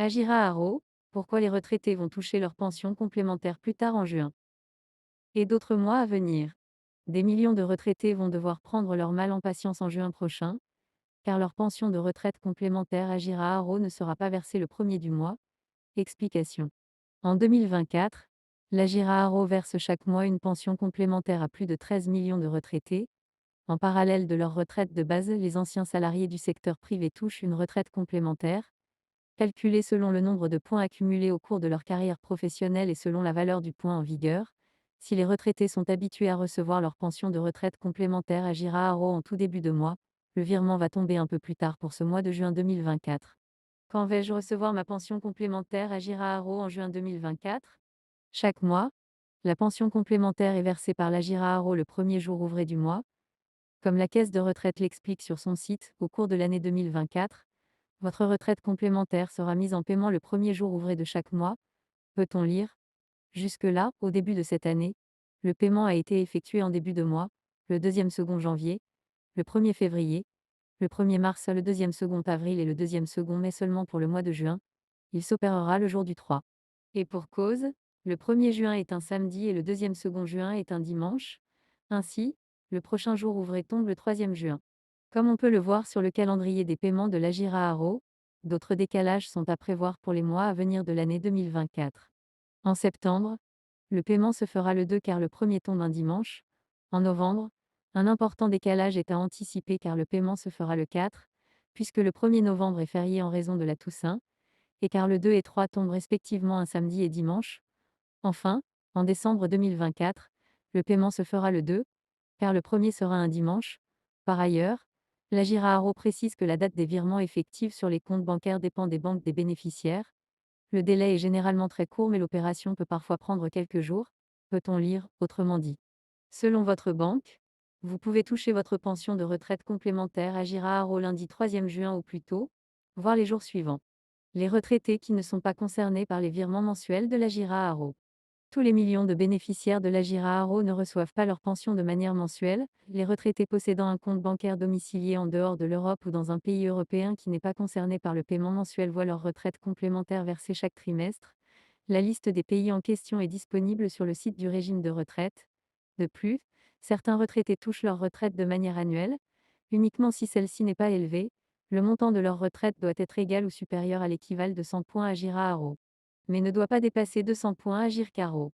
Agira Haro, pourquoi les retraités vont toucher leur pension complémentaire plus tard en juin. Et d'autres mois à venir. Des millions de retraités vont devoir prendre leur mal en patience en juin prochain, car leur pension de retraite complémentaire Agira Haro ne sera pas versée le premier du mois. Explication. En 2024, l'Agira Haro verse chaque mois une pension complémentaire à plus de 13 millions de retraités. En parallèle de leur retraite de base, les anciens salariés du secteur privé touchent une retraite complémentaire, calculée selon le nombre de points accumulés au cours de leur carrière professionnelle et selon la valeur du point en vigueur. Si les retraités sont habitués à recevoir leur pension de retraite complémentaire Agira Haro en tout début de mois, le virement va tomber un peu plus tard pour ce mois de juin 2024. Quand vais-je recevoir ma pension complémentaire Agira Haro en juin 2024? Chaque mois, la pension complémentaire est versée par l'Agira Haro le premier jour ouvré du mois. Comme la caisse de retraite l'explique sur son site, au cours de l'année 2024, votre retraite complémentaire sera mise en paiement le premier jour ouvré de chaque mois, peut-on lire. Jusque-là, au début de cette année, le paiement a été effectué en début de mois, le 2e-2 janvier, le 1er février, le 1er mars, le 2e-2 avril et le 2e-2 mai seulement pour le mois de juin. Il s'opérera le jour du 3. Et pour cause, le 1er juin est un samedi et le 2e-2 juin est un dimanche. Ainsi, le prochain jour ouvré tombe le 3e juin. Comme on peut le voir sur le calendrier des paiements de l'Agira Haro, d'autres décalages sont à prévoir pour les mois à venir de l'année 2024. En septembre, le paiement se fera le 2 car le premier tombe un dimanche. En novembre, un important décalage est à anticiper car le paiement se fera le 4, puisque le 1er novembre est férié en raison de la Toussaint, et car le 2 et 3 tombent respectivement un samedi et dimanche. Enfin, en décembre 2024, le paiement se fera le 2, car le premier sera un dimanche. Par ailleurs, l'Agira Haro précise que la date des virements effectifs sur les comptes bancaires dépend des banques des bénéficiaires. Le délai est généralement très court mais l'opération peut parfois prendre quelques jours, peut-on lire, autrement dit. Selon votre banque, vous pouvez toucher votre pension de retraite complémentaire Agira Haro lundi 3e juin au plus tôt, voire les jours suivants. Les retraités qui ne sont pas concernés par les virements mensuels de l'Agira Haro. Tous les millions de bénéficiaires de l'Agira Haro ne reçoivent pas leur pension de manière mensuelle. Les retraités possédant un compte bancaire domicilié en dehors de l'Europe ou dans un pays européen qui n'est pas concerné par le paiement mensuel voient leur retraite complémentaire versée chaque trimestre. La liste des pays en question est disponible sur le site du régime de retraite. De plus, certains retraités touchent leur retraite de manière annuelle, uniquement si celle-ci n'est pas élevée. Le montant de leur retraite doit être égal ou supérieur à l'équivalent de 100 points Agira Haro, mais ne doit pas dépasser 200 points Agir Caro.